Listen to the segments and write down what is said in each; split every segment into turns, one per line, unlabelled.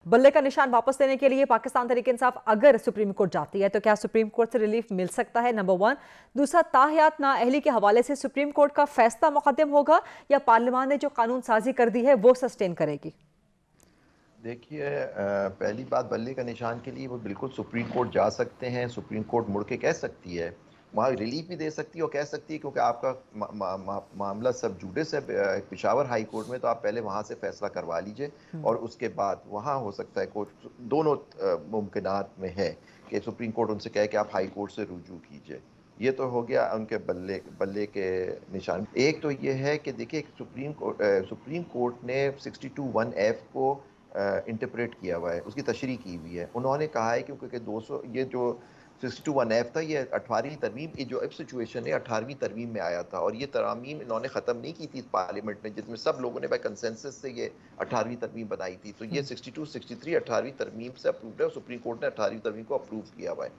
बल्ले का निशान वापस लेने के लिए पाकिस्तान तहरीक इंसाफ अगर सुप्रीम कोर्ट जाती है तो क्या सुप्रीम कोर्ट से रिलीफ मिल सकता है, नंबर 1। दूसरा, ताहयात नाअहली के हवाले से सुप्रीम कोर्ट का फैसला मुकद्दम होगा या पार्लियामान ने जो कानून साजी कर दी है वो सस्टेन करेगी?
देखिए, पहली बात, बल्ले का निशान के लिए वो बिल्कुल सुप्रीम कोर्ट जा सकते हैं। सुप्रीम कोर्ट मुड़ के कह सकती है, वहाँ रिलीफ भी दे सकती है और कह सकती है क्योंकि आपका मामला सब जुडिस है पेशावर हाई कोर्ट में, तो आप पहले वहाँ से फैसला करवा लीजिए और उसके बाद वहाँ हो सकता है कोर्ट दोनों मुमकिनात में है कि सुप्रीम कोर्ट उनसे कहे कि आप हाई कोर्ट से रुजू कीजिए। ये तो हो गया उनके बल्ले के निशान। एक तो ये है कि देखिए सुप्रीम कोर्ट ने 62(1)(f को इंटरप्रेट किया हुआ है, उसकी तशरीह की हुई है। उन्होंने कहा है क्योंकि 200 ये जो 62(1)(f था, ये 18वीं तरमीम, ये जो अब सिचुएशन है 18वीं तरमीम में आया था और ये तरामीम इन्होंने ख़त्म नहीं की थी पार्लियामेंट में, जिसमें सब लोगों ने बाय कंसेंसस से ये 18वीं तरमीम बनाई थी। तो ये 62, 63 18वीं तरमीम से अप्रूव्ड है और सुप्रीम कोर्ट ने 18वीं तरमीम को अप्रूव किया हुआ है।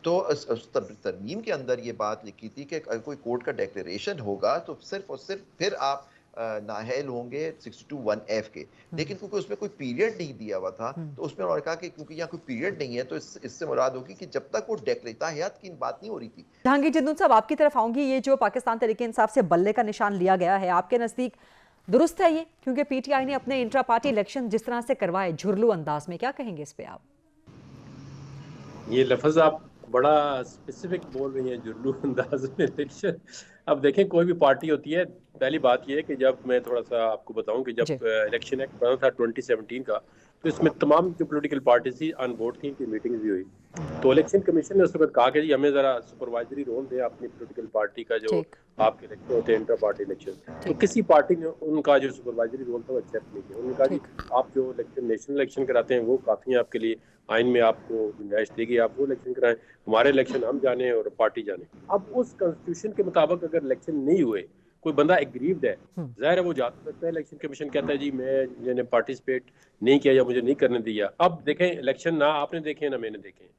तो उस तरमीम के अंदर ये बात लिखी थी कि अगर कोई कोर्ट का डिक्लेरेशन होगा तो सिर्फ और सिर्फ फिर आप नाअहल होंगे 62(1)(f के, लेकिन क्योंकि उसमें कोई पीरियड नहीं दिया हुआ था तो उसमें उन्होंने कहा कि क्योंकि यहाँ कोई पीरियड नहीं है तो इससे मुराद होगी कि जब तक वो ताहयात की बात नहीं हो रही थी।
जहांगीर जन्नूद साहब, आपकी तरफ आऊंगी। ये जो पाकिस्तान तहरीक इंसाफ से बल्ले का निशान लिया गया है, आपके नजदीक दुरुस्त है ये? क्योंकि पीटीआई ने अपने इंट्रा पार्टी इलेक्शन जिस तरह से करवाए झुरलू अंदाज में, क्या कहेंगे इस पे आप?
ये लफ्ज़ आप बड़ा स्पेसिफिक बोल रही हैं, जुर्लू अंदाज में इलेक्शन। अब देखें, कोई भी पार्टी होती है, पहली बात ये है कि जब मैं थोड़ा सा आपको बताऊं कि जब इलेक्शन एक्ट बना था 2017 का, तो इसमें तमाम जो पॉलिटिकल पार्टीज थी ऑन बोर्ड थी, इनकी मीटिंग्स भी हुई। तो इलेक्शन कमीशन ने उस वक्त कहा कि जी हमें ज़रा सुपरवाइजरी रोल दें अपनी पॉलिटिकल पार्टी का, जो आपके इलेक्शन होते हैं इंटर पार्टी इलेक्शन। तो किसी पार्टी ने उनका जो सुपरवाइजरी रोल था वो एक्सेप्ट नहीं किया। उन्होंने कहा जी आप जो इलेक्शन नेशनल इलेक्शन कराते हैं वो काफ़ी है आपके लिए, आइन में आपको गुंजाइश देगी, आप वो इलेक्शन कराएं, हमारे इलेक्शन हम जाने और पार्टी जाने। अब उस कॉन्स्टिट्यूशन के मुताबिक अगर इलेक्शन नहीं हुए, कोई बंदा एग्रीव्ड है, जाहिर है वो जा सकता है। इलेक्शन कमीशन कहता है जी मैंने पार्टिसिपेट नहीं किया या मुझे नहीं करने दिया। अब देखें, इलेक्शन ना आपने देखे ना मैंने देखे,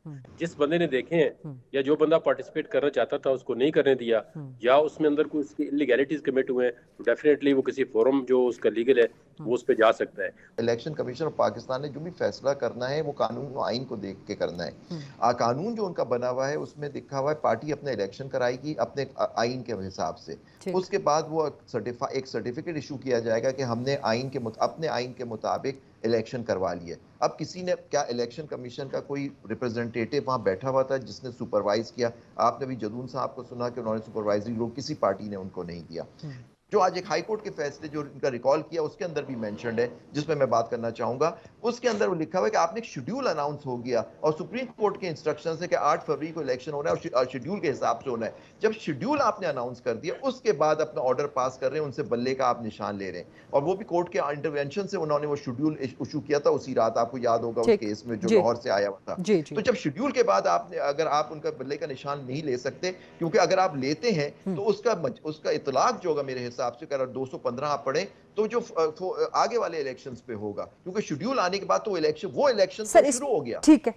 जिस बंदे ने देखे हैं या जो बंदा पार्टिसिपेट करना चाहता था उसको नहीं करने दिया या उसमें अंदर कोई उसकी इलीगैलिटीज कमिट हुए हैं, तो डेफिनेटली वो किसी फोरम जो उसका लीगल है वो उस पर जा सकता है।
इलेक्शन कमीशन ऑफ पाकिस्तान ने जो भी फैसला करना है वो कानून और आइन को देख के करना है। कानून जो उनका बना हुआ है उसमें लिखा हुआ है पार्टी अपना इलेक्शन कराएगी अपने आइन के हिसाब से। उसके बाद वो एक सर्टिफिकेट इशू किया जाएगा कि हमने अपने आइन के मुताबिक इलेक्शन करवा लिए। अब किसी ने क्या इलेक्शन कमीशन का कोई रिप्रेजेंटेटिव वहाँ बैठा हुआ था जिसने सुपरवाइज किया? आपने भी जदून साहब को सुना कि उन्होंने सुपरवाइजरी रोल किसी पार्टी ने उनको नहीं दिया। जो आज एक हाई कोर्ट के फैसले जो इनका रिकॉल किया उसके अंदर भी मेंशन्ड है, जिसमें मैं बात करना चाहूंगा। उसके अंदर वो लिखा हुआ है कि आपने एक शेड्यूल अनाउंस हो गया और सुप्रीम कोर्ट के इंस्ट्रक्शंस है कि 8 फरवरी को इलेक्शन होना है और शेड्यूल के हिसाब से होना है। जब शेड्यूल आपने अनाउंस कर दिया उसके बाद अपना ऑर्डर पास कर रहे हैं, उनसे बल्ले का आप निशान ले रहे हैं और वो भी कोर्ट के इंटरवेंशन से उन्होंने वो शेड्यूल इशू किया था उसी रात, आपको याद होगा उस केस में जो लाहौर से आया हुआ था। तो जब शेड्यूल के बाद आपने अगर आप उनका बल्ले का निशान नहीं ले सकते, क्योंकि अगर आप लेते हैं तो उसका इतलाक जो होगा मेरे हिसाब से अगर 215 आप पढ़े तो जो आगे वाले इलेक्शंस पे होगा, क्योंकि शेड्यूल आने के बाद तो वो इलेक्शन शुरू हो गया।
ठीक है।